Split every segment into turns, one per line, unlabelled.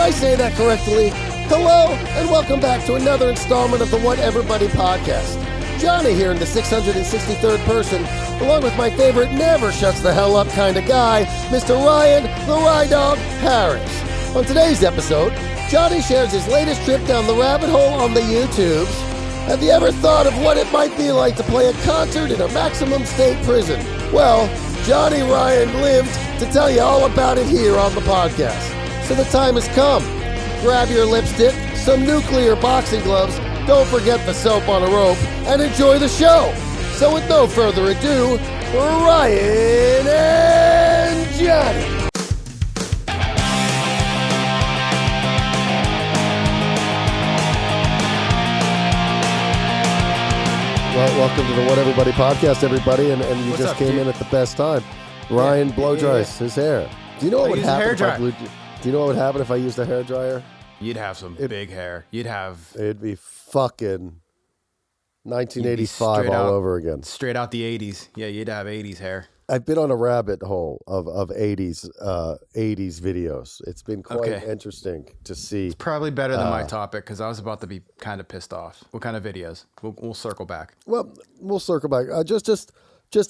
I say that correctly? Hello, and welcome back to another installment of the Whatver podcast. Johnny here in the 663rd person, along with my favorite never shuts the hell up kind of guy, Mr. Ryan, the Rye Dog Harris. On today's episode, Johnny shares his latest trip down the rabbit hole on the YouTubes. Have you ever thought of what it might be like to play a concert in a maximum state prison? Well, Johnny Ryan lived to tell you all about it here on the podcast. So the time has come. Grab your lipstick, some nuclear boxing gloves, don't forget the soap on a rope, and enjoy the show. So with no further ado, Ryan and Johnny. Well, welcome to the What Everybody podcast, everybody, and you
What's
just
up,
came
dude?
in at the best time. Ryan blow dries his hair. Do you know what would happen if I blew? Do you know what would happen if I used a hair dryer?
You'd have some big hair.
It'd be fucking 1985 all over again.
Straight out the 80s. Yeah, you'd have 80s hair.
I've been on a rabbit hole of 80s videos. It's been quite interesting to see.
It's probably better than my topic because I was about to be kind of pissed off. What kind of videos? We'll circle back.
Well, we'll circle back.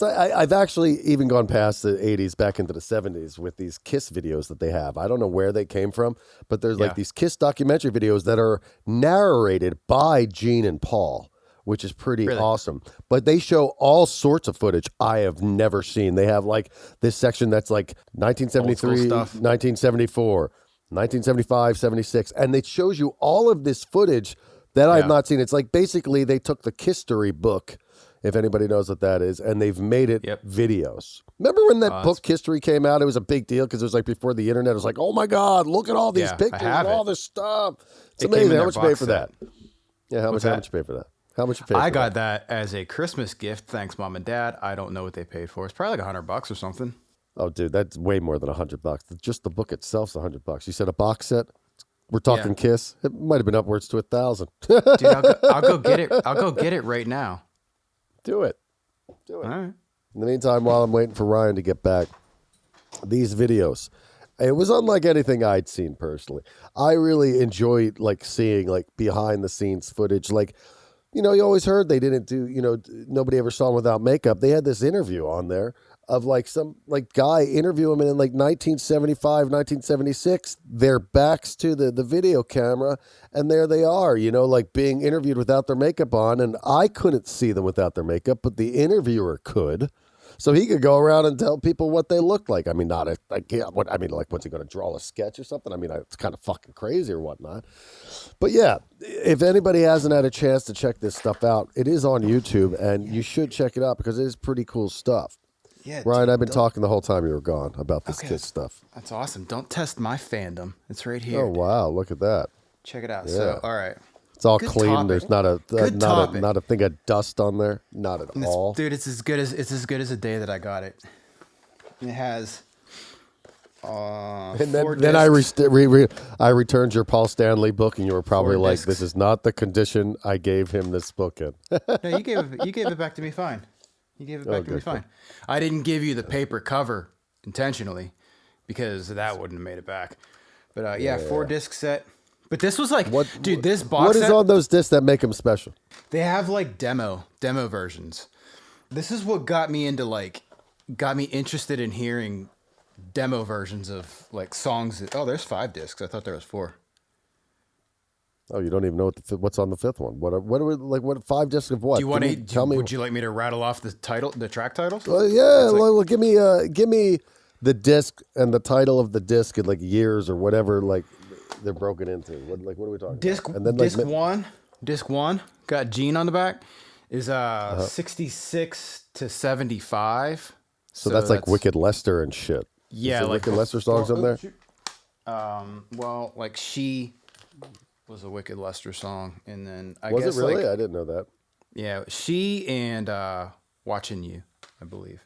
I've actually even gone past the 80s back into the 70s with these Kiss videos that they have. I don't know where they came from, but there's like these Kiss documentary videos that are narrated by Gene and Paul, which is pretty awesome. But they show all sorts of footage I have never seen. They have like this section that's like 1973, 1974, 1975, 76, and it shows you all of this footage that I've not seen. It's like basically they took the Kisstory book, if anybody knows what that is, and they've made it videos. Remember when that book Kisstory came out? It was a big deal because it was like before the internet. It was like, oh my God, look at all these pictures and all this stuff. It's amazing. How much you pay for that? Yeah, how much you pay for that? How much you pay for that?
I got that as a Christmas gift. Thanks, Mom and Dad. I don't know what they paid for. It's probably like $100 or something.
Oh, dude, that's way more than $100. Just the book itself's $100. You said a box set? We're talking Kiss. It might have been upwards to $1,000.
Dude, I'll go get it. I'll go get it right now.
Do it.
All right.
In the meantime, while I'm waiting for Ryan to get back, these videos, it was unlike anything I'd seen personally. I really enjoyed like seeing like behind the scenes footage. Like, you know, you always heard they didn't do, you know, nobody ever saw him without makeup. They had this interview on there of like some like guy interviewing him in like 1975, 1976, their backs to the video camera, and there they are, you know, like being interviewed without their makeup on, and I couldn't see them without their makeup, but the interviewer could. So he could go around and tell people what they looked like. I mean, what's he going to draw a sketch or something? I mean, it's kind of fucking crazy or whatnot. But yeah, if anybody hasn't had a chance to check this stuff out, it is on YouTube, and you should check it out because it is pretty cool stuff. Yeah, Ryan, I've been talking the whole time you were gone about this Kiss stuff.
That's awesome. Don't test my fandom. It's right here.
Oh, wow. Look at that.
Check it out. Yeah. So, all right.
It's all clean. Topic. There's not a thing of dust on there. Not at all.
Dude, it's as good as the day that I got it. It has
and then I returned your Paul Stanley book, and you were probably like, "This is not the condition I gave him this book in."
No, you gave it back to me fine. You gave it back to me fine. I didn't give you the paper cover intentionally because that wouldn't have made it back. But 4-disc set. But this was like, this box
What is
set,
on those discs that make them special?
They have like demo versions. This is what got me interested in hearing demo versions of like songs. There's 5 discs. I thought there was 4.
Oh, you don't even know what's on the 5th one. What 5 discs of what?
Do you want to tell me? Would you like me to rattle off the track titles?
Well, give me the disc and the title of the disc in like years or whatever like they're broken into. What are we talking about? And then
disc one got Gene on the back is 66 to 75.
So that's like Wicked Lester and shit.
Yeah,
like Wicked Lester songs on there.
Well, like She was a Wicked Lester song, and then I
guess
it
really?
Like,
I didn't know that.
Yeah, She and Watching You, I believe.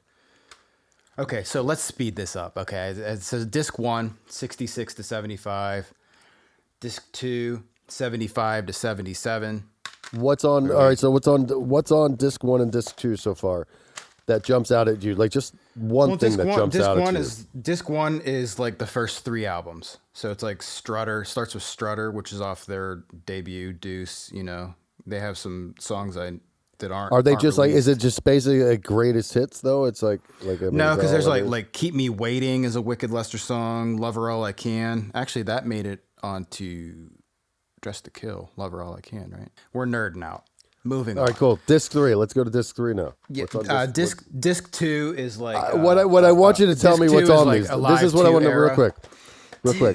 Okay, so let's speed this up. Okay, it says disc 1, 66 to 75. Disc 2, 75 to 77.
What's on? All right, so what's on disc 1 and disc 2 so far? that jumps out at you? Like just one thing that jumps out at you.
Disc one is like the first 3 albums. So it's like Strutter, starts with Strutter, which is off their debut, Deuce. You know, they have some songs that aren't.
Are they
aren't
just
released.
like? Is it just basically like greatest hits though? It's like
no, because there's like Keep Me Waiting is a Wicked Lester song. Lover All I Can. Actually, that made it onto Dress to Kill. Lover All I Can. Right. We're nerding out. Moving on.
All right, cool. Disc 3. Let's go to disc 3 now.
Yeah, disc 2 is like
what I want you to tell me what's on
like
these. This is what I want to know real quick.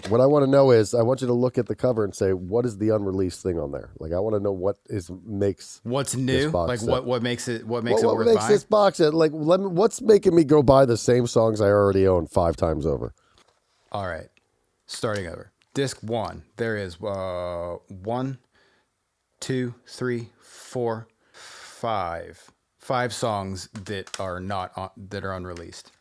What I want to know is I want you to look at the cover and say what is the unreleased thing on there. Like I want to know what makes
what's new. Like what makes it worth
what makes
buying?
this box set? Like what's making me go buy the same songs I already own 5 times over?
All right, starting over. Disc 1. There is 1, 2, 3, 4, 5 songs that are that are unreleased,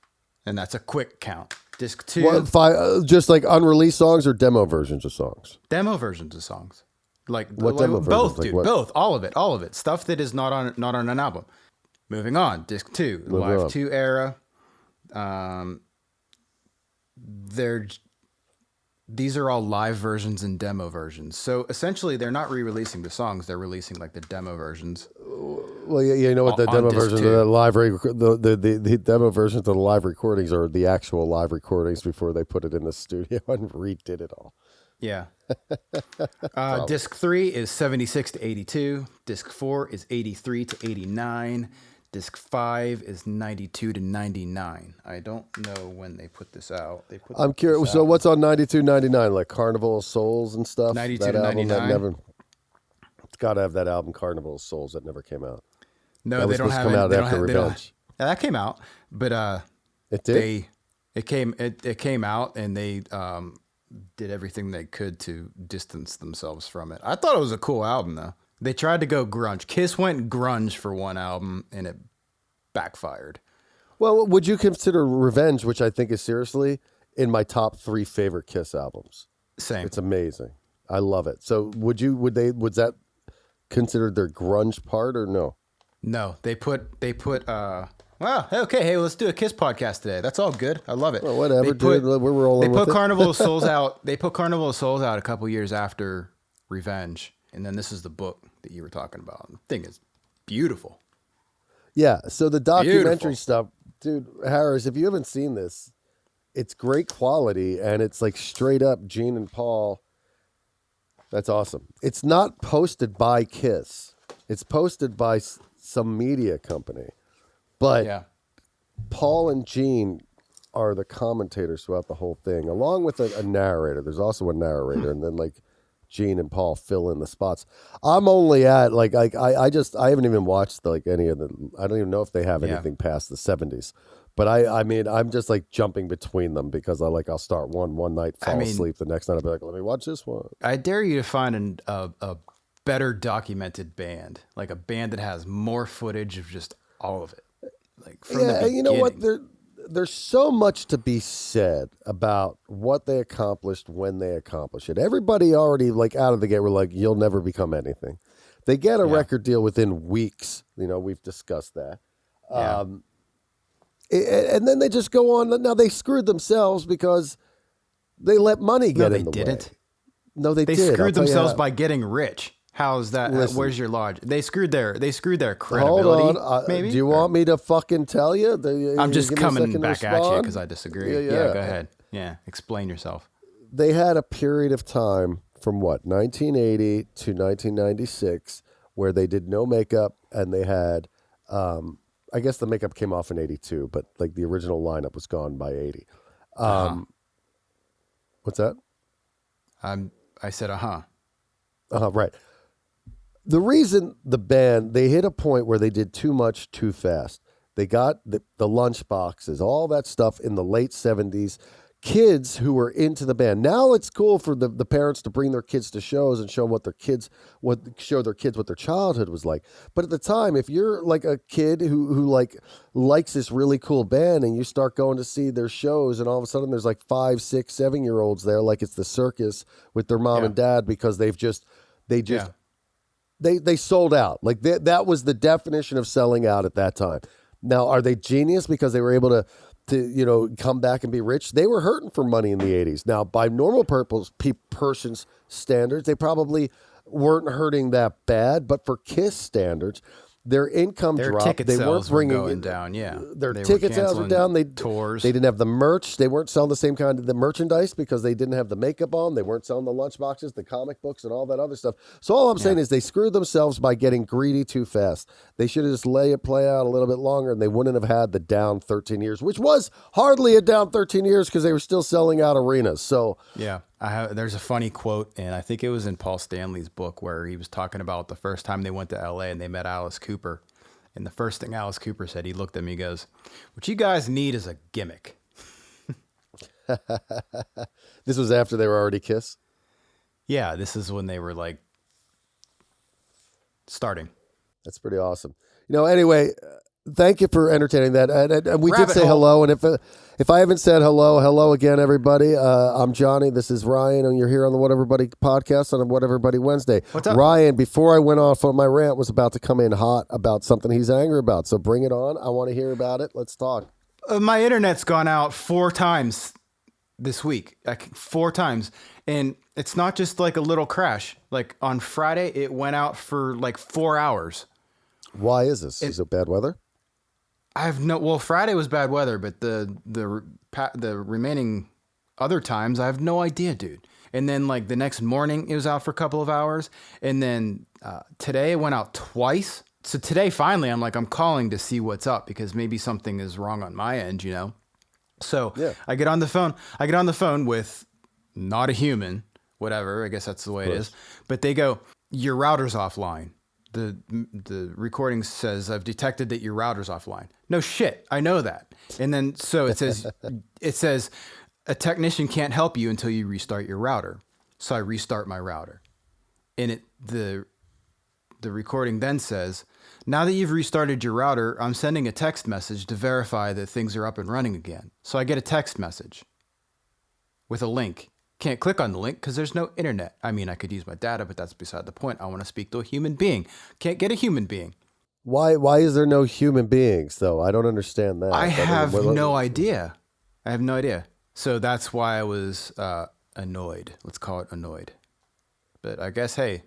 and that's a quick count. Disc 2.
What, 5 just like unreleased songs or demo versions of songs?
Demo versions of songs, like
what demo versions?
Both,
like
dude.
What?
Both, all of it. Stuff that is not on an album. Moving on. Disc 2, Live 2 era. These are all live versions and demo versions. So essentially, they're not re-releasing the songs; they're releasing like the demo versions.
Well, yeah, you know what the demo versions of the the demo versions of the live recordings are the actual live recordings before they put it in the studio and redid it all.
Yeah. Disc 3 is 76 to 82. Disc 4 is 83 to 89. Disc 5 is 92 to 99. I don't know when they put this out.
I'm curious. So what's on 92, 99? Like Carnival of Souls and stuff?
92 to 99.
It's got to have that album Carnival of Souls that never came out.
No, they don't have it.
Come out after Revenge.
Yeah, that came out, but
it did.
It came out, and they did everything they could to distance themselves from it. I thought it was a cool album, though. They tried to go grunge. Kiss went grunge for one album, and it backfired.
Well, would you consider Revenge, which I think is seriously in my top 3 favorite Kiss albums?
Same.
It's amazing. I love it. So was that considered their grunge part or no?
No, they put wow, okay, hey, let's do a Kiss podcast today. That's all good. I love it.
Well, whatever, dude. We're rolling with it.
They put Carnival of Souls out. They put Carnival of Souls out a couple years after Revenge. And then this is the book that you were talking about. The thing is beautiful.
Yeah. So the documentary stuff, dude, Harris, if you haven't seen this, it's great quality and it's like straight up Gene and Paul. That's awesome. It's not posted by Kiss. It's posted by some media company. But yeah. Paul and Gene are the commentators throughout the whole thing, along with a narrator. There's also a narrator, and then like Gene and Paul fill in the spots. I'm only at I haven't even watched like any of the. I don't even know if they have anything past the 70s. But I mean I'm just like jumping between them because I'll start one night, fall asleep, the next night I'll be like, let me watch this one.
I dare you to find a better documented band, like a band that has more footage of just all of it. Like from the beginning. You know what? There's
so much to be said about what they accomplished when they accomplished it. Everybody already like out of the gate were like, you'll never become anything. They get a record deal within weeks. You know, we've discussed that. Yeah. And then they just go on. Now they screwed themselves because they let money get in the way. No, they did.
They screwed themselves by getting rich. How's that? Listen, where's your logic? They screwed their credibility.
Hold on.
Maybe.
Do you want me to fucking tell you?
I'm just coming back at you because I disagree. Yeah, go ahead. Yeah, explain yourself.
They had a period of time from 1980 to 1996 where they did no makeup and they had, I guess the makeup came off in 82, but like the original lineup was gone by 80. What's that?
I said,
right. The reason the band, they hit a point where they did too much too fast. They got the lunch boxes, all that stuff in the late 70s. Kids who were into the band. Now it's cool for the parents to bring their kids to shows and show their kids what their childhood was like. But at the time, if you're like a kid who like likes this really cool band and you start going to see their shows and all of a sudden there's like 5, 6, 7-year-olds there like it's the circus with their mom and dad because they sold out. Like that was the definition of selling out at that time. Now, are they genius because they were able to come back and be rich? They were hurting for money in the 80s. Now, by normal person's standards, they probably weren't hurting that bad, but for Kiss standards, their income
Their
dropped.
ticket
They
sales
weren't bringing
were going down. Yeah,
their
they
ticket sales were down. They
tours.
They didn't have the merch. They weren't selling the same kind of the merchandise because they didn't have the makeup on. They weren't selling the lunch boxes, the comic books, and all that other stuff. So all I'm saying is they screwed themselves by getting greedy too fast. They should have just let it play out a little bit longer, and they wouldn't have had the down 13 years, which was hardly a down 13 years because they were still selling out arenas. So
yeah. There's a funny quote, and I think it was in Paul Stanley's book where he was talking about the first time they went to LA and they met Alice Cooper. And the first thing Alice Cooper said, he looked at me, he goes, "What you guys need is a gimmick."
This was after they were already Kiss?
Yeah, this is when they were like starting.
That's pretty awesome. Anyway, thank you for entertaining that. And we did say hello. And if I haven't said hello again, everybody. I'm Johnny. This is Ryan, and you're here on the Whatver Buddy podcast on Whatver Buddy Wednesday.
What's up?
Ryan, before I went off on my rant, was about to come in hot about something he's angry about. So bring it on. I want to hear about it. Let's talk.
My internet's gone out 4 times this week, like 4 times. And it's not just like a little crash. Like on Friday, it went out for like 4 hours.
Why is this? Is it bad weather?
Friday was bad weather, but the remaining other times, I have no idea, dude. And then like the next morning, it was out for a couple of hours. And then today it went out twice. So today, finally, I'm calling to see what's up because maybe something is wrong on my end, So I get on the phone with not a human, whatever. I guess that's the way it is. But they go, "Your router's offline." The recording says, "I've detected that your router's offline." No shit, I know that. And then so it says a technician can't help you until you restart your router. So I restart my router, and the recording then says, "Now that you've restarted your router, I'm sending a text message to verify that things are up and running again." So I get a text message with a link. Can't click on the link because there's no internet. I mean, I could use my data, but that's beside the point. I want to speak to a human being. Can't get a human being.
Why is there no human beings, though? I don't understand that.
I have no idea. So that's why I was annoyed. Let's call it annoyed. But I guess, hey,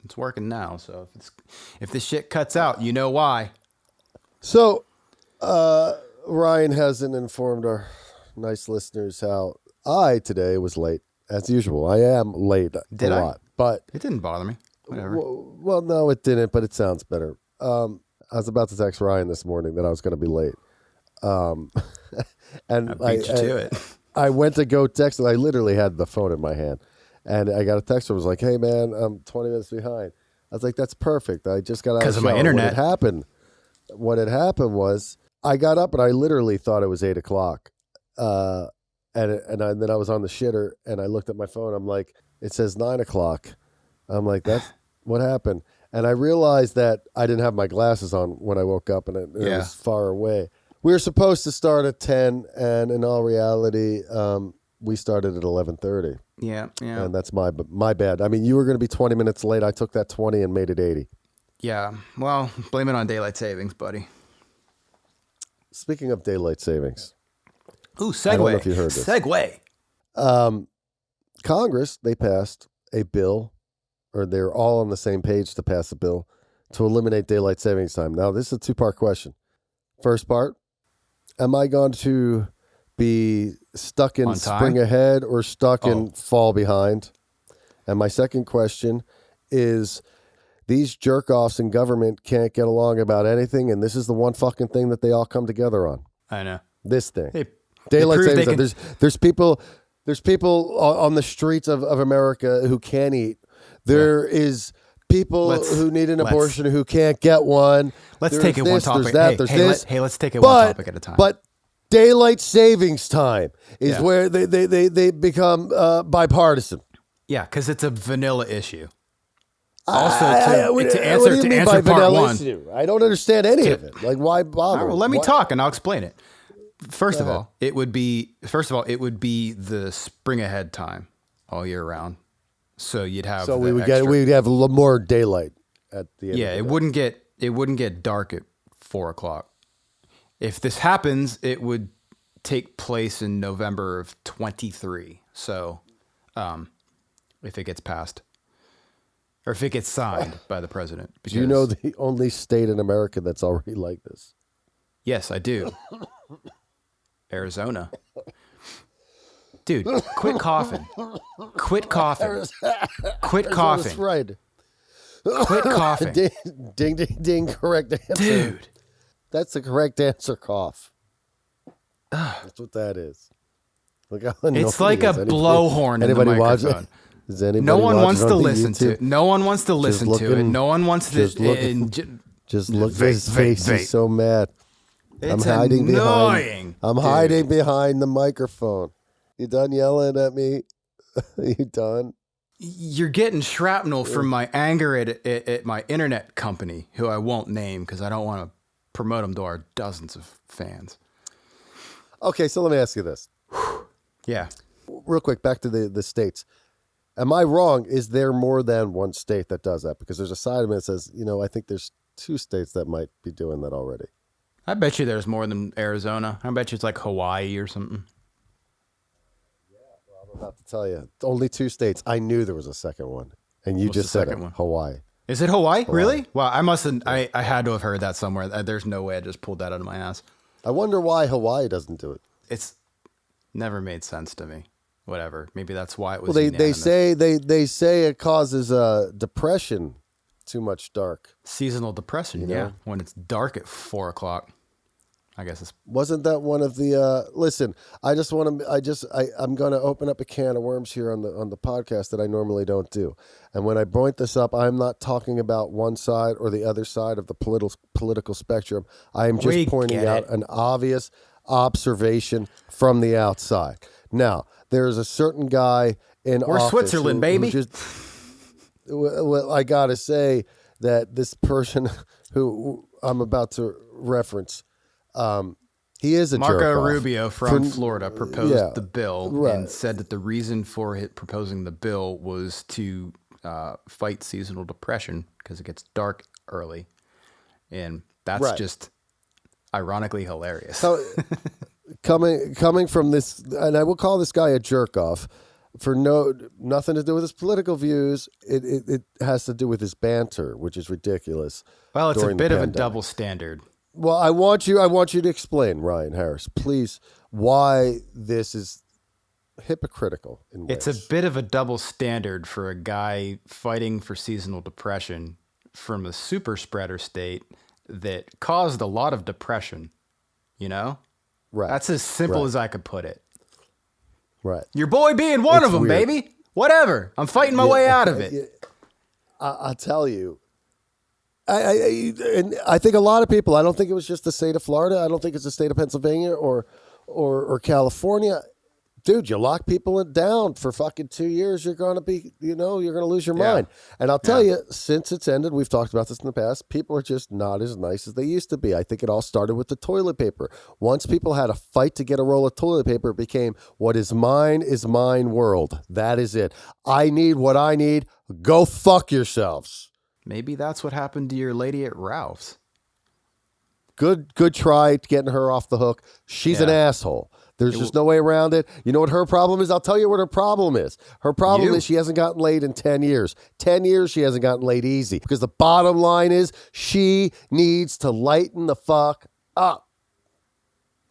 it's working now. So if this shit cuts out, you know why. So
Ryan hasn't informed our nice listeners how I today was late, as usual. I am late a lot, but
it didn't bother me. Whatever.
Well, no, it didn't, but it sounds better. I was about to text Ryan this morning that I was going to be late, and
I beat you to it.
I went to go text, and I literally had the phone in my hand, and I got a text that was like, "Hey, man, I'm 20 minutes behind." I was like, "That's perfect. I just got out
because of my internet."
What had happened was I got up and I literally thought it was 8 o'clock. And then I was on the shitter and I looked at my phone. I'm like, it says 9 o'clock. I'm like, that's what happened. And I realized that I didn't have my glasses on when I woke up and it was far away. We were supposed to start at 10, and in all reality, we started at 11:30.
Yeah.
And that's my bad. I mean, you were going to be 20 minutes late. I took that 20 and made it 80.
Yeah. Well, blame it on daylight savings, buddy.
Speaking of daylight savings.
Ooh, segue.
I don't know if you heard this.
Segue.
Congress, they passed a bill, or they're all on the same page to pass a bill to eliminate daylight savings time. Now, this is a 2-part question. First part, am I going to be stuck in spring ahead or stuck in fall behind? And my second question is, these jerk-offs in government can't get along about anything, and this is the one fucking thing that they all come together on.
I know.
This thing. Daylight savings time. There's people on the streets of America who can't eat. There is people who need an abortion who can't get one.
Let's take it one topic. Let's take it one topic at a time.
But daylight savings time is where they become bipartisan.
Yeah, because it's a vanilla issue.
Also, to answer part one, issue? I don't understand any of it. Like, why bother?
Right, well, let me talk and I'll explain it. First of all, it would be the spring ahead time all year round. So you'd have we'd
have a little more daylight at the end.
Yeah, it wouldn't get dark at 4 o'clock. If this happens, it would take place in November of 23. So, if it gets passed, or if it gets signed by the president.
Do you know the only state in America that's already like this?
Yes, I do. Arizona. Dude, quit coughing. Quit coughing. Quit coughing.
That's right.
Quit coughing.
Ding, ding, ding, ding. Correct answer.
Dude.
That's the correct answer, cough. That's what that is. Look how
It's like a blowhorn in the
anybody
microphone.
watch it? Is anybody
No one wants
watching
to
on the
listen to
YouTube?
it. No one wants to listen to it. No one wants to.
Just look at his face. He's so mad.
It's annoying.
I'm hiding behind the microphone. You done yelling at me? You done?
You're getting shrapnel from my anger at my internet company, who I won't name because I don't want to promote them to our dozens of fans.
Okay, so let me ask you this.
Yeah.
Real quick, back to the states. Am I wrong? Is there more than one state that does that? Because there's a side of me that says, I think there's 2 states that might be doing that already.
I bet you there's more than Arizona. I bet you it's like Hawaii or something.
Yeah, well, I'm about to tell you. Only 2 states. I knew there was a second one. And you just said it. Hawaii.
Is it Hawaii? Really? Well, I mustn't. I had to have heard that somewhere. There's no way I just pulled that out of my ass.
I wonder why Hawaii doesn't do it.
It's never made sense to me. Whatever. Maybe that's why it was.
Well, they say it causes depression. Too much dark.
Seasonal depression. Yeah, when it's dark at 4 o'clock. I guess it's.
Wasn't that one of the? Listen, I'm going to open up a can of worms here on the podcast that I normally don't do. And when I point this up, I'm not talking about one side or the other side of the political spectrum. I am just pointing out an obvious observation from the outside. Now, there's a certain guy in office.
We're Switzerland, baby.
Well, I got to say that this person who I'm about to reference, he is a
Marco
jerk-off.
Rubio from Florida proposed the bill and said that the reason for proposing the bill was to fight seasonal depression because it gets dark early. And that's just ironically hilarious.
So, coming from this, and I will call this guy a jerk-off, for nothing to do with his political views. It has to do with his banter, which is ridiculous.
Well, it's a bit of a double standard.
Well, I want you to explain, Ryan Harris, please, why this is hypocritical in ways.
It's a bit of a double standard for a guy fighting for seasonal depression from a super spreader state that caused a lot of depression, Right. That's as simple as I could put it.
Right.
Your boy being one of them, weird. Baby. Whatever. I'm fighting my way out of it.
I'll tell you. I think a lot of people, I don't think it was just the state of Florida. I don't think it's the state of Pennsylvania or California. Dude, you lock people down for fucking 2 years, you're going to be, you're going to lose your mind. And I'll tell you, since it's ended, we've talked about this in the past, people are just not as nice as they used to be. I think it all started with the toilet paper. Once people had a fight to get a roll of toilet paper, it became what is mine world. That is it. I need what I need. Go fuck yourselves.
Maybe that's what happened to your lady at Ralph's.
Good try getting her off the hook. She's an asshole. There's just no way around it. You know what her problem is? I'll tell you what her problem is. Her problem is she hasn't gotten laid in 10 years. 10 years she hasn't gotten laid easy. Because the bottom line is she needs to lighten the fuck up.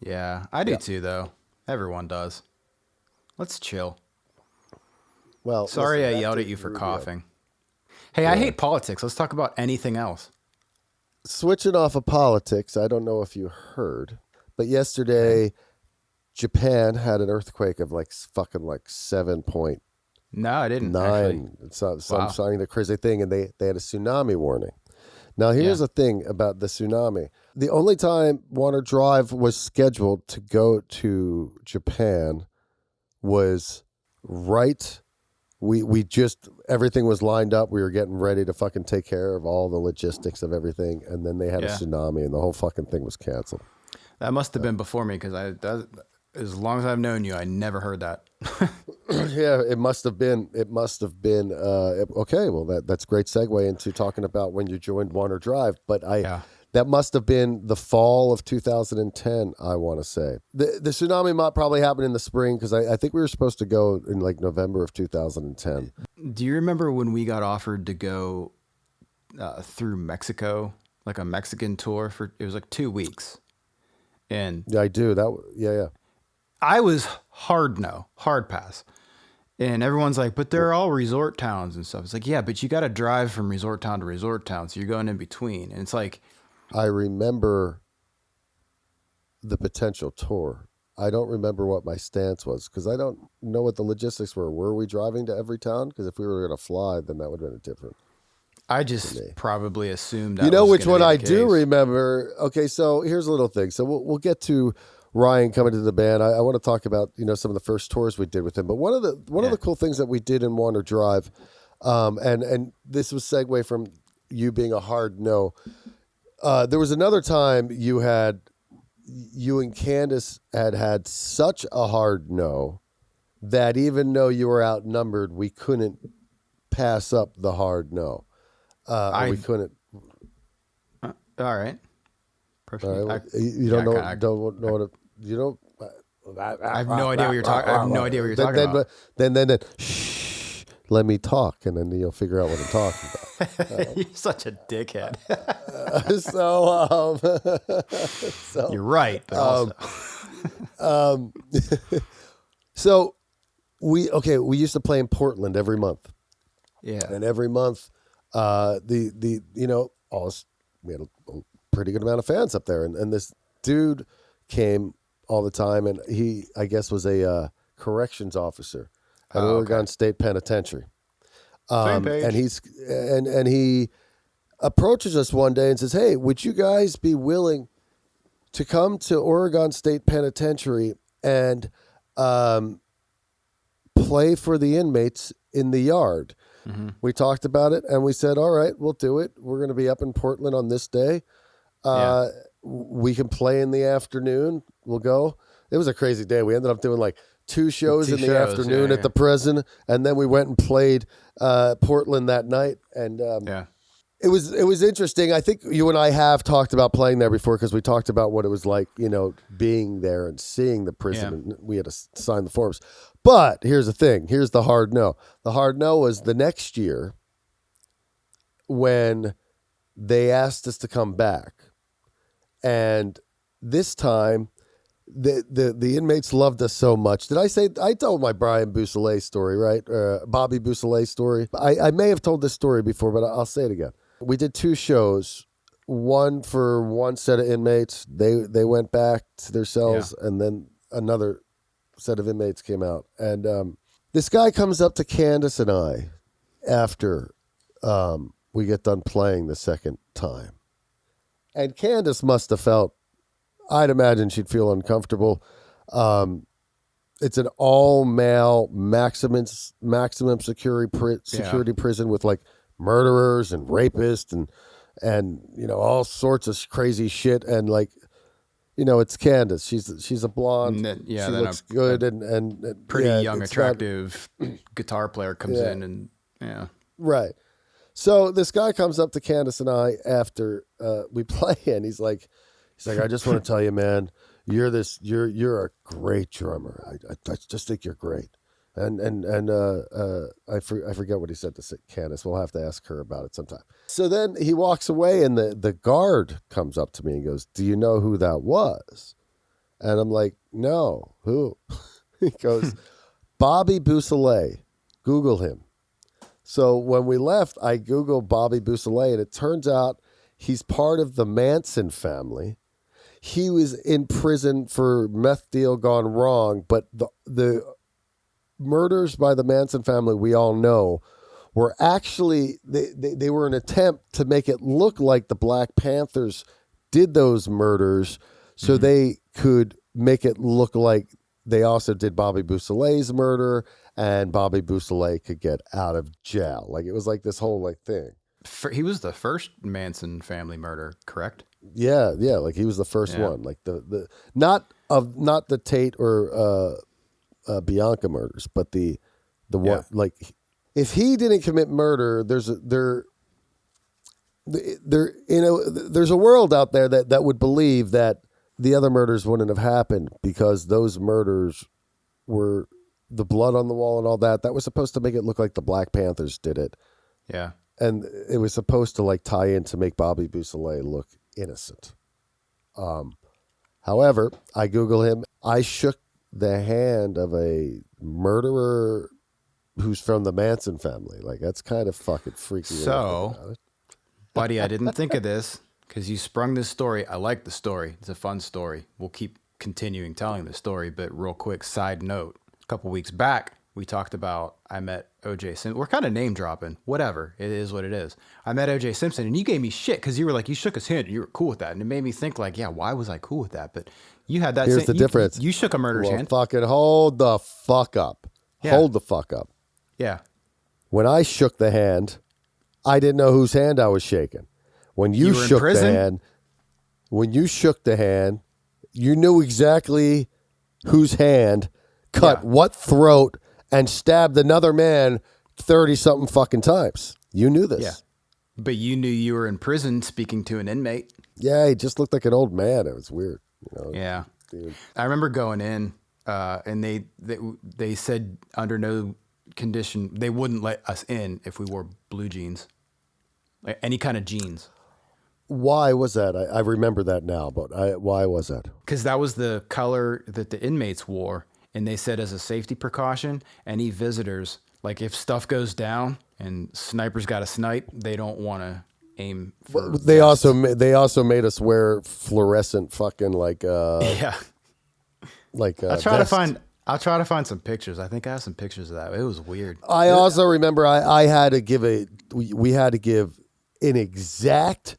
Yeah, I do too, though. Everyone does. Let's chill.
Well,
sorry I yelled at you for coughing. Hey, I hate politics. Let's talk about anything else.
Switching off of politics, I don't know if you heard, but yesterday Japan had an earthquake of fucking 7.9.
No, I didn't. Actually.
Some signing the crazy thing, and they had a tsunami warning. Now, here's the thing about the tsunami. The only time Warner Drive was scheduled to go to Japan was everything was lined up. We were getting ready to fucking take care of all the logistics of everything. And then they had a tsunami and the whole fucking thing was canceled.
That must have been before me because as long as I've known you, I never heard that.
Yeah, it must have been. Okay, well, that's a great segue into talking about when you joined Warner Drive. But That must have been the fall of 2010, I want to say. The tsunami might probably happen in the spring because I think we were supposed to go in like November of 2010.
Do you remember when we got offered to go through Mexico, like a Mexican tour it was like 2 weeks? And
Yeah, I do. Yeah.
I was hard pass. And everyone's like, but they're all resort towns and stuff. It's like, yeah, but you got to drive from resort town to resort town. So you're going in between. And it's like,
I remember the potential tour. I don't remember what my stance was because I don't know what the logistics were. Were we driving to every town? Because if we were going to fly, then that would have been different.
I just probably assumed that.
You know
was
which
gonna
one
be
I
the
do
case.
remember? Okay, so here's a little thing. So we'll get to Ryan coming to the band. I want to talk about some of the first tours we did with him. But one of the cool things that we did in Wander Drive, and this was segue from you being a hard no. There was another time you and Candace had such a hard no that even though you were outnumbered, we couldn't pass up the hard no. We couldn't.
All right. Perfect.
All right, you don't know what it, you don't.
I have no idea what you're talking. I have no idea what you're talking about.
Then, shh, let me talk, and then you'll figure out what I'm talking about.
You're such a dickhead.
So
You're right, but also.
so we used to play in Portland every month.
Yeah.
And every month, we had a pretty good amount of fans up there, and this dude came all the time, and he, I guess, was a corrections officer at Oregon State Penitentiary. And he approaches us one day and says, "Hey, would you guys be willing to come to Oregon State Penitentiary and play for the inmates in the yard?" Mm-hmm. We talked about it, and we said, "All right, we'll do it. We're going to be up in Portland on this day. We can play in the afternoon. We'll go." It was a crazy day. We ended up doing like two shows in the afternoon at the prison, and then we went and played Portland that night. And it was interesting. I think you and I have talked about playing there before because we talked about what it was like, being there and seeing the prison, and we had to sign the forms. But here's the thing. Here's the hard no. The hard no was the next year when they asked us to come back. And this time, the inmates loved us so much. Did I say, I told my Brian Bousselet story, right? Bobby Bousselet story. I may have told this story before, but I'll say it again. We did two shows, one for one set of inmates. They went back to their cells, and then another set of inmates came out. And this guy comes up to Candace and I after we get done playing the second time. And Candace must have felt, I'd imagine she'd feel uncomfortable. It's an all-male maximum security prison with like murderers and rapists and all sorts of crazy shit. And like, it's Candace. She's a blonde. She looks good and
pretty young, attractive guitar player comes in and
right. So this guy comes up to Candace and I after we play, and he's like, "I just want to tell you, man, you're a great drummer. I just think you're great." And I forget what he said to Candace. We'll have to ask her about it sometime. So then he walks away, and the guard comes up to me and goes, "Do you know who that was?" And I'm like, "No, who?" He goes, "Bobby Bousselet. Google him." So when we left, I Googled Bobby Bousselet, and it turns out he's part of the Manson family. He was in prison for meth deal gone wrong, but the murders by the Manson family, we all know, were actually, they were an attempt to make it look like the Black Panthers did those murders so they could make it look like they also did Bobby Bousselet's murder, and Bobby Bousselet could get out of jail. Like, it was like this whole like thing.
He was the first Manson family murder, correct?
Yeah. Like he was the first one. Like the not the Tate or Bianca murders, but the one, like, if he didn't commit murder, there's a world out there that would believe that the other murders wouldn't have happened because those murders were the blood on the wall and all that. That was supposed to make it look like the Black Panthers did it.
Yeah.
And it was supposed to like tie in to make Bobby Beausoleil look innocent. However, I Google him. I shook the hand of a murderer who's from the Manson family. Like, that's kind of fucking freaky.
So, buddy, I didn't think of this because you sprung this story. I like the story. It's a fun story. We'll keep continuing telling the story, but real quick side note. A couple weeks back, we talked about I met O.J. Simpson. We're kind of name dropping. Whatever. It is what it is. I met O.J. Simpson, and you gave me shit because you were like, you shook his hand, and you were cool with that. And it made me think like, yeah, why was I cool with that? But you had that.
Here's the difference.
You shook a murderer's hand.
Fucking hold the fuck up.
Yeah.
Hold the fuck up.
Yeah.
When I shook the hand, I didn't know whose hand I was shaking. When you shook the hand, you knew exactly whose hand cut what throat and stabbed another man 30-something fucking times. You knew this.
Yeah. But you knew you were in prison speaking to an inmate.
Yeah, he just looked like an old man. It was weird. You know?
Yeah.
Dude.
I remember going in and they said under no condition they wouldn't let us in if we wore blue jeans. Like any kind of jeans.
Why was that? I remember that now, but why was that?
Because that was the color that the inmates wore. And they said as a safety precaution, any visitors, like if stuff goes down and snipers got a snipe, they don't want to aim for
They also made us wear fluorescent fucking like
yeah.
Like
I'll try to find some pictures. I think I have some pictures of that. It was weird.
I also remember I had to give we had to give an exact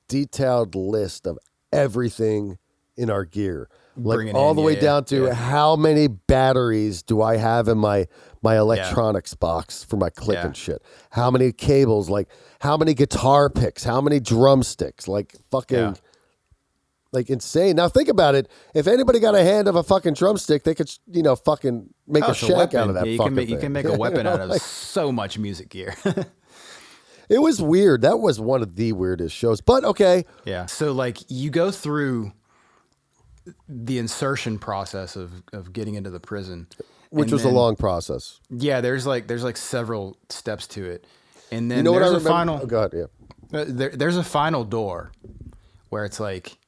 detailed list of everything in our gear. Like all the way down to how many batteries do I have in my electronics box for my click and shit? How many cables? Like how many guitar picks? How many drumsticks? Like fucking like insane. Now think about it. If anybody got a hand of a fucking drumstick, they could fucking make a shank out of that fucking thing.
You can make a weapon out of so much music gear.
It was weird. That was one of the weirdest shows. But okay.
Yeah. So like you go through the insertion process of getting into the prison,
which was a long process.
Yeah, there's like several steps to it, and then
there's
a final.
Oh God, yeah.
There's a final door where it's like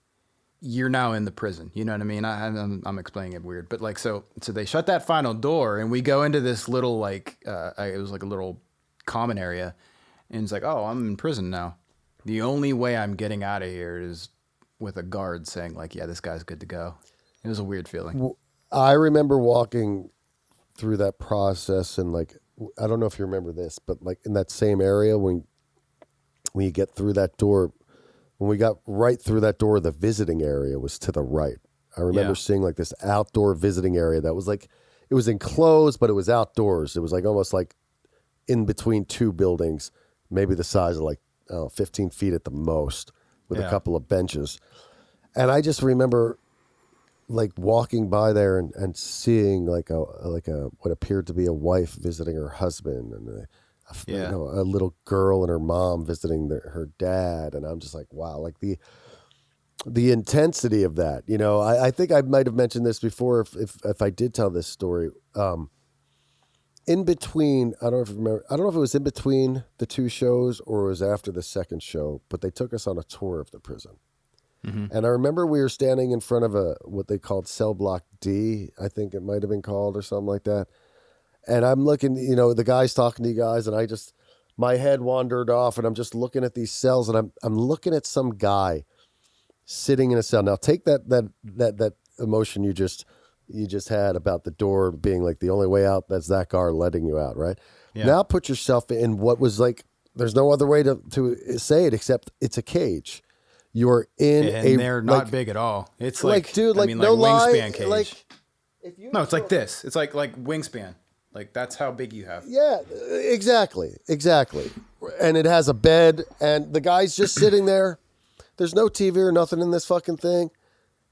you're now in the prison. You know what I mean? I'm explaining it weird, but like so they shut that final door, and we go into this little like it was like a little common area, and it's like, oh, I'm in prison now. The only way I'm getting out of here is with a guard saying like, yeah, this guy's good to go. It was a weird feeling.
I remember walking through that process and like, I don't know if you remember this, but like in that same area when you get through that door, when we got right through that door, the visiting area was to the right. I remember seeing like this outdoor visiting area that was like, it was enclosed, but it was outdoors. It was like almost like in between two buildings, maybe the size of like 15 feet at the most, with a couple of benches. And I just remember like walking by there and seeing like a what appeared to be a wife visiting her husband and a little girl and her mom visiting her dad. And I'm just like, wow, like the intensity of that, I think I might've mentioned this before if I did tell this story, in between, I don't know if it was in between the two shows or it was after the second show, but they took us on a tour of the prison. Mm-hmm. And I remember we were standing in front of what they called cell block D, I think it might have been called or something like that. And I'm looking, the guy's talking to you guys and my head wandered off and I'm just looking at these cells and I'm looking at some guy sitting in a cell. Now take that emotion you just had about the door being like the only way out, that's that guard letting you out, right? Yeah. Now put yourself in what was like, there's no other way to say it except it's a cage. You're in
and they're not big at all. It's like
dude, like no
wingspan cage.
Like,
it's like this. It's like wingspan. Like that's how big you have.
Yeah, exactly. And it has a bed and the guy's just sitting there. There's no TV or nothing in this fucking thing.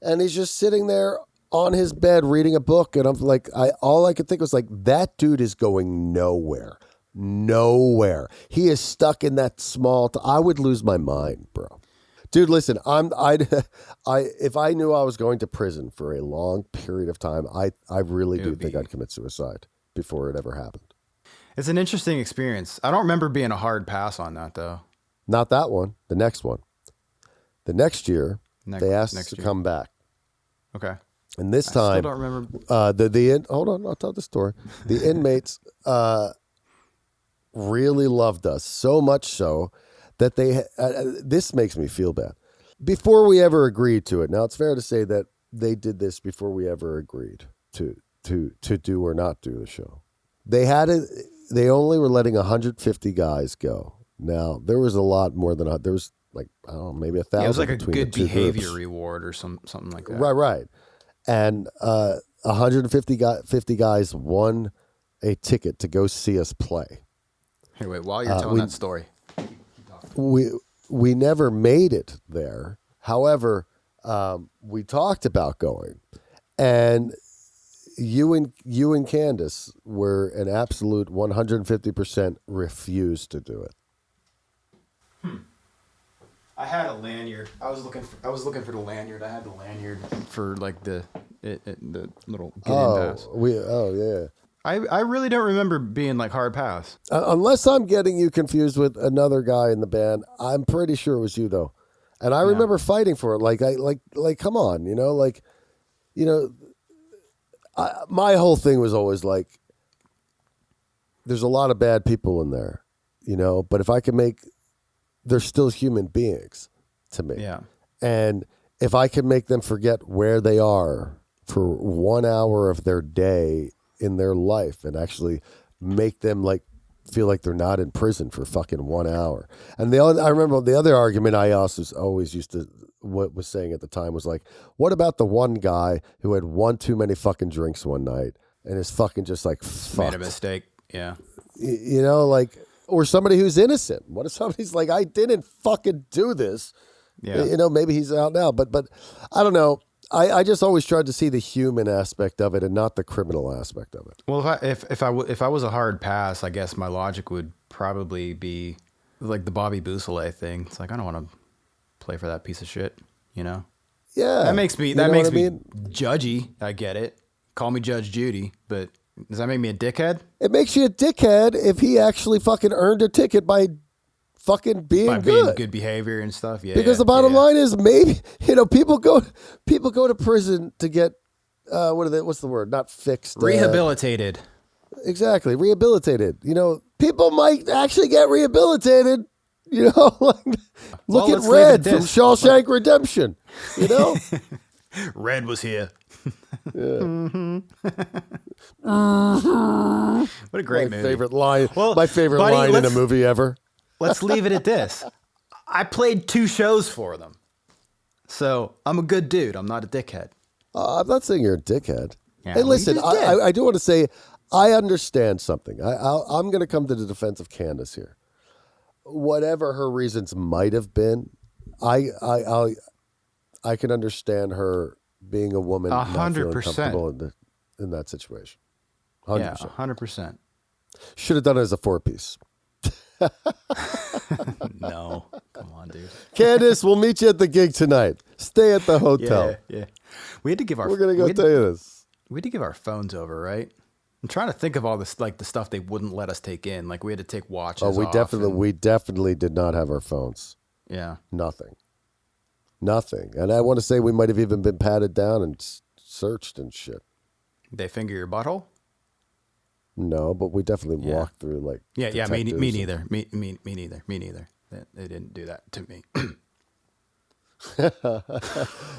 And he's just sitting there on his bed reading a book, and I'm like, all I could think was like, that dude is going nowhere. Nowhere. He is stuck in that small. I would lose my mind, bro. Dude, listen. If I knew I was going to prison for a long period of time, I really do think I'd commit suicide before it ever happened.
It's an interesting experience. I don't remember being a hard pass on that though.
Not that one. The next one. The next year, they asked us to come back.
Okay.
And this time,
I still don't remember.
Hold on, I'll tell the story. The inmates really loved us, so much so that this makes me feel bad. Before we ever agreed to it, now it's fair to say that they did this before we ever agreed to do or not do the show. They only were letting 150 guys go. Now there was a lot more than there was like I don't know, maybe 1,000.
It was like a good behavior
groups.
reward or something like that.
Right. And 150 guys won a ticket to go see us play.
Hey, wait, while you're telling that story.
We never made it there. However, we talked about going. And you and Candace were an absolute 150% refused to do it.
I had a lanyard. I was looking for the lanyard. I had the lanyard for like the little get in pass.
Yeah.
I really don't remember being like hard pass.
Unless I'm getting you confused with another guy in the band, I'm pretty sure it was you though. And I remember fighting for it. Like come on, my whole thing was always like, there's a lot of bad people in there, but if I can they're still human beings to me.
Yeah.
And if I can make them forget where they are for 1 hour of their day in their life and actually make them feel like they're not in prison for fucking 1 hour. And I remember the other argument I also always used to, what was saying at the time was like, what about the one guy who had one too many fucking drinks one night and is fucking just like fucked?
Made a mistake. Yeah.
Or somebody who's innocent. What if somebody's like, I didn't fucking do this?
Yeah.
Maybe he's out now, but I don't know. I just always tried to see the human aspect of it and not the criminal aspect of it.
Well, if I was a hard pass, I guess my logic would probably be like the Bobby Boussolet thing. It's like I don't want to play for that piece of shit, Yeah. That makes me judgy. I get it. Call me Judge Judy, but does that make me a dickhead?
It makes you a dickhead if he actually fucking earned a ticket by fucking being
good behavior and stuff. Yeah.
Because the bottom line is maybe people go to prison to get what's the word? Not fixed.
Rehabilitated.
Exactly, rehabilitated. People might actually get rehabilitated. Look at Red from Shawshank Redemption.
Red was here.
Yeah.
What a great movie.
Favorite line.
Well,
my favorite
buddy,
line in a movie ever.
Let's leave it at this. I played 2 shows for them. So I'm a good dude. I'm not a dickhead.
I'm not saying you're a dickhead.
Yeah,
hey, listen,
you just did.
I do want to say I understand something. I'm going to come to the defense of Candace here. Whatever her reasons might have been, I can understand her being a woman not feeling
100%.
comfortable in that situation. 100%.
Yeah, 100%.
Should have done it as a 4-piece.
No, come on, dude.
Candace, we'll meet you at the gig tonight. Stay at the hotel.
Yeah. We had to give
We're gonna go tell you this.
We had to give our phones over, right? I'm trying to think of all this, like the stuff they wouldn't let us take in. Like we had to take watches.
Oh, we definitely did not have our phones.
Yeah.
Nothing. And I want to say we might have even been patted down and searched and shit.
They finger your butthole?
No, but we definitely walked through like.
Yeah. Me neither. Me neither. They didn't do that to me.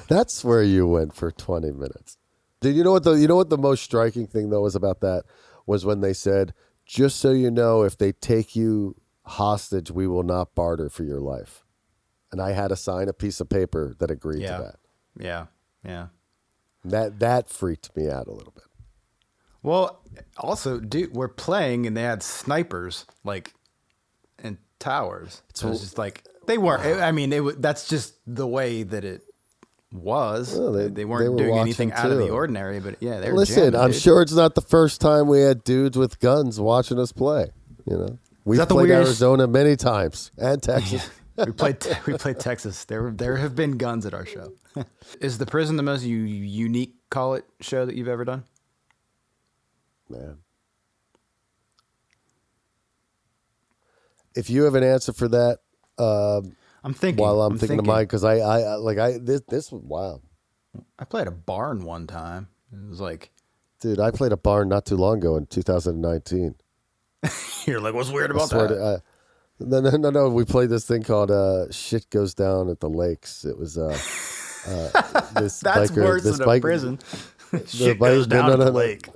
That's where you went for 20 minutes. Dude, you know what the most striking thing though was about that was when they said, just so you know, if they take you hostage, we will not barter for your life. And I had to sign a piece of paper that agreed to that.
Yeah.
That freaked me out a little bit.
Well, also, dude, we're playing and they had snipers like in towers. So it was just like they weren't. I mean, that's just the way that it was. Well, they weren't doing anything out of the ordinary. But yeah, they were.
Listen,
jamming,
I'm
dude.
sure it's not the first time we had dudes with guns watching us play. You know, we've
that the
played
weirdest-
Arizona many times and Texas.
We played Texas. There have been guns at our show. Is the prison the most unique call it show that you've ever done?
Man, if you have an answer for that,
I'm thinking
while I'm thinking of mine, because this was wild.
I played a barn one time. It was like,
dude, I played a barn not too long ago in 2019.
you're like, what's weird about that?
No. We played this thing called "Shit Goes Down at the Lakes." It was this.
That's
biker,
worse
this
than a prison. Shit goes down at the lake.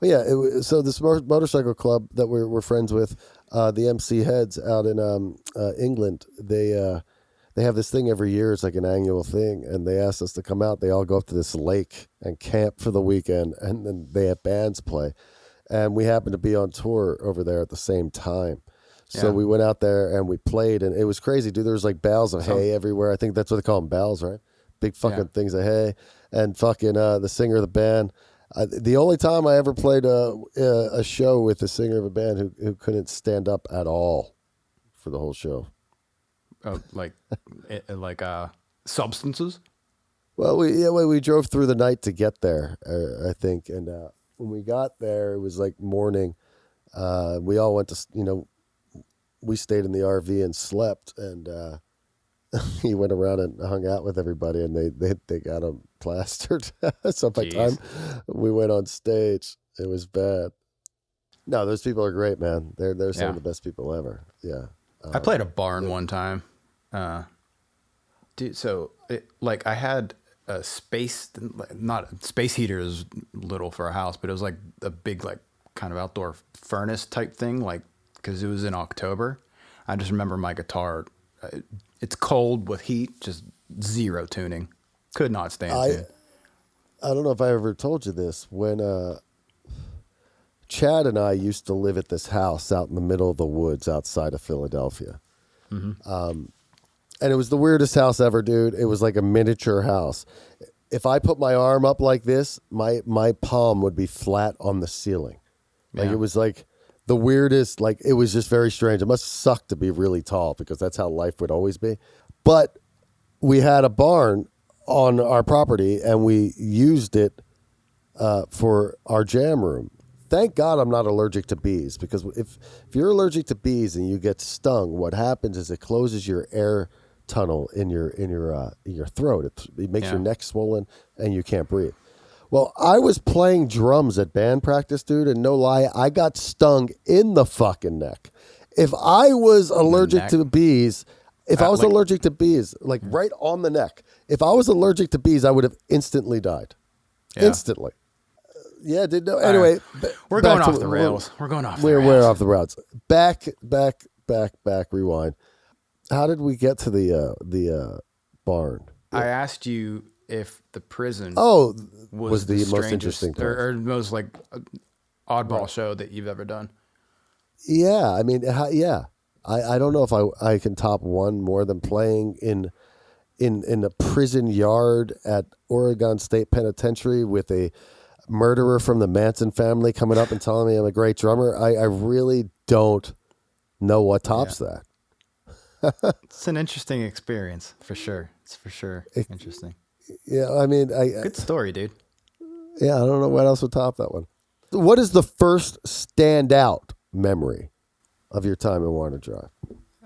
Yeah, so this motorcycle club that we're friends with, the MC Heads out in England, they have this thing every year. It's like an annual thing, and they asked us to come out. They all go up to this lake and camp for the weekend, and then they have bands play. And we happened to be on tour over there at the same time. So we went out there and we played, and it was crazy, dude. There was like bales of hay everywhere. I think that's what they call them, bales, right? Big fucking things of hay. And fucking the singer of the band. The only time I ever played a show with the singer of a band who couldn't stand up at all for the whole show.
Oh, like substances?
Well, we drove through the night to get there, I think. And when we got there, it was like morning. We all went to, we stayed in the RV and slept, and he went around and hung out with everybody, and they got him plastered. So by the time we went on stage, it was bad. No, those people are great, man. They're some of the best people ever. Yeah.
I played a barn one time. Dude, so I had a space heater is little for a house, but it was like a big, like, kind of outdoor furnace type thing, like, because it was in October. I just remember my guitar, it's cold with heat, just zero tuning. Could not stand tune.
I don't know if I ever told you this. When Chad and I used to live at this house out in the middle of the woods outside of Philadelphia. Mm-hmm. And it was the weirdest house ever, dude. It was like a miniature house. If I put my arm up like this, my palm would be flat on the ceiling. Like, it was like the weirdest, like, it was just very strange. It must suck to be really tall, because that's how life would always be. But we had a barn on our property, and we used it for our jam room. Thank God I'm not allergic to bees, because if you're allergic to bees and you get stung, what happens is it closes your air tunnel in your throat. It makes your neck swollen and you can't breathe. Well, I was playing drums at band practice, dude, and no lie, I got stung in the fucking neck. If I was allergic to bees, like right on the neck, if I was allergic to bees, I would have instantly died. Yeah. Instantly. Yeah, didn't know. Anyway,
we're going off the rails. We're
off the rails. Back, rewind. How did we get to the barn?
I asked you if the prison
was the most interesting place.
or most like oddball show that you've ever done.
Yeah, I mean, I don't know if I can top one more than playing in a prison yard at Oregon State Penitentiary with a murderer from the Manson family coming up and telling me I'm a great drummer. I really don't know what tops that.
It's an interesting experience for sure. It's for sure interesting.
Yeah, I mean,
good story, dude.
Yeah, I don't know what else would top that one. What is the first standout memory of your time in Warner Drive?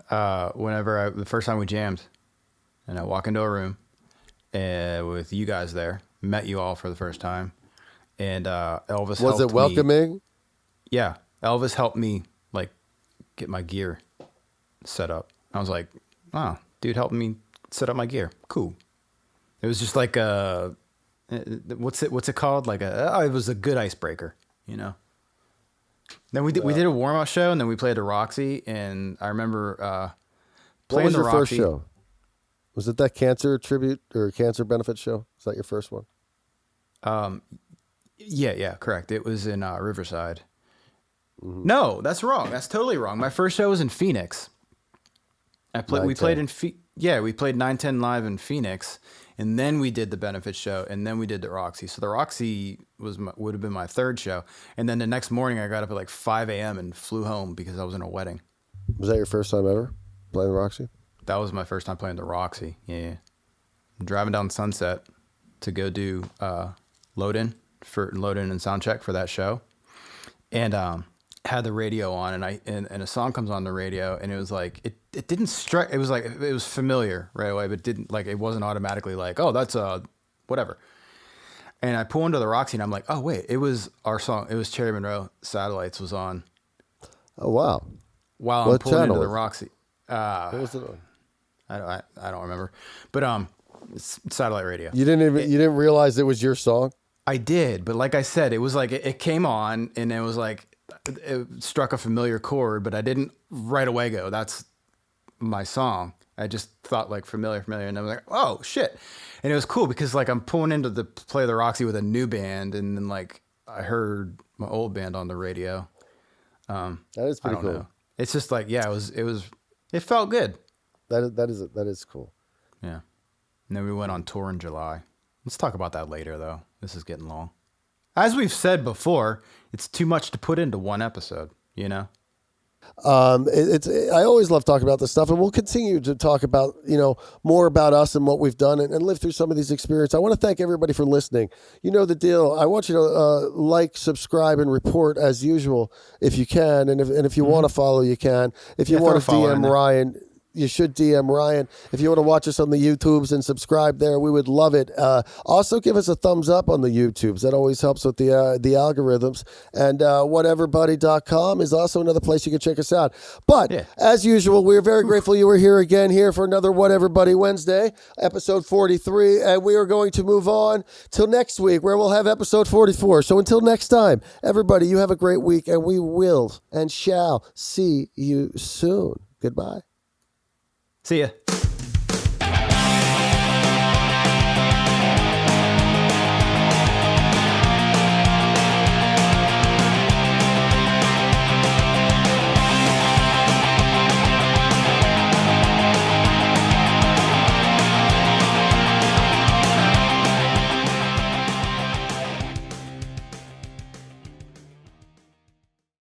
The first time we jammed, and I walk into a room with you guys there, met you all for the first time, and Elvis helped me. Was it
welcoming?
Yeah, Elvis helped me like get my gear set up. I was like, "Wow, dude, helped me set up my gear. Cool." It was just like what's it called? Like it was a good icebreaker, you know. Then we did a warm up show, and then we played the Roxy, and I remember playing the Roxy. What was your first show?
Was it that cancer tribute or cancer benefit show? Was that your first one?
Yeah, correct. It was in Riverside. Mm-hmm. No, that's wrong. That's totally wrong. My first show was in Phoenix. We played in Yeah, we played 910 Live in Phoenix, and then we did the benefit show, and then we did the Roxy. So the Roxy would have been my third show. And then the next morning, I got up at like 5 a.m. and flew home because I was in a wedding.
Was that your first time ever playing the Roxy?
That was my first time playing the Roxy. Yeah. I'm driving down Sunset to go do load-in and sound check for that show. And had the radio on, and a song comes on the radio, and it was like it didn't strike. It was like it was familiar right away, but didn't like it wasn't automatically like, oh, that's whatever. And I pull into the Roxy, and I'm like, oh wait, it was our song. It was Cherry Monroe Satellites was on.
Oh wow!
While
What
I'm pulling into
channel
the
is it?
Roxy.
What was it on?
I don't remember, but it's satellite radio.
You didn't realize it was your song?
I did, but like I said, it was like it came on, and it was like it struck a familiar chord, but I didn't right away go, that's my song. I just thought like familiar, and I was like, oh shit. And it was cool because like I'm pulling into the play the Roxy with a new band, and then like I heard my old band on the radio.
That is pretty cool.
Know. It's just like, yeah, it felt good.
That is cool.
Yeah. And then we went on tour in July. Let's talk about that later though. This is getting long. As we've said before, it's too much to put into one episode, you know?
I always love talking about this stuff, and we'll continue to talk about, more about us and what we've done and live through some of these experiences. I want to thank everybody for listening. You know the deal. I want you to like, subscribe, and report as usual if you can, and if you want to follow, you can. If you want to DM Ryan, you should DM Ryan. If you want to watch us on the YouTubes and subscribe there, we would love it. Also, give us a thumbs up on the YouTubes. That always helps with the algorithms. And whateverbuddy.com is also another place you can check us out. But as usual, we're very grateful you were here again for another Whatever Buddy Wednesday, episode 43. And we are going to move on till next week where we'll have episode 44. So until next time, everybody, you have a great week, and we will and shall see you soon. Goodbye.
See ya.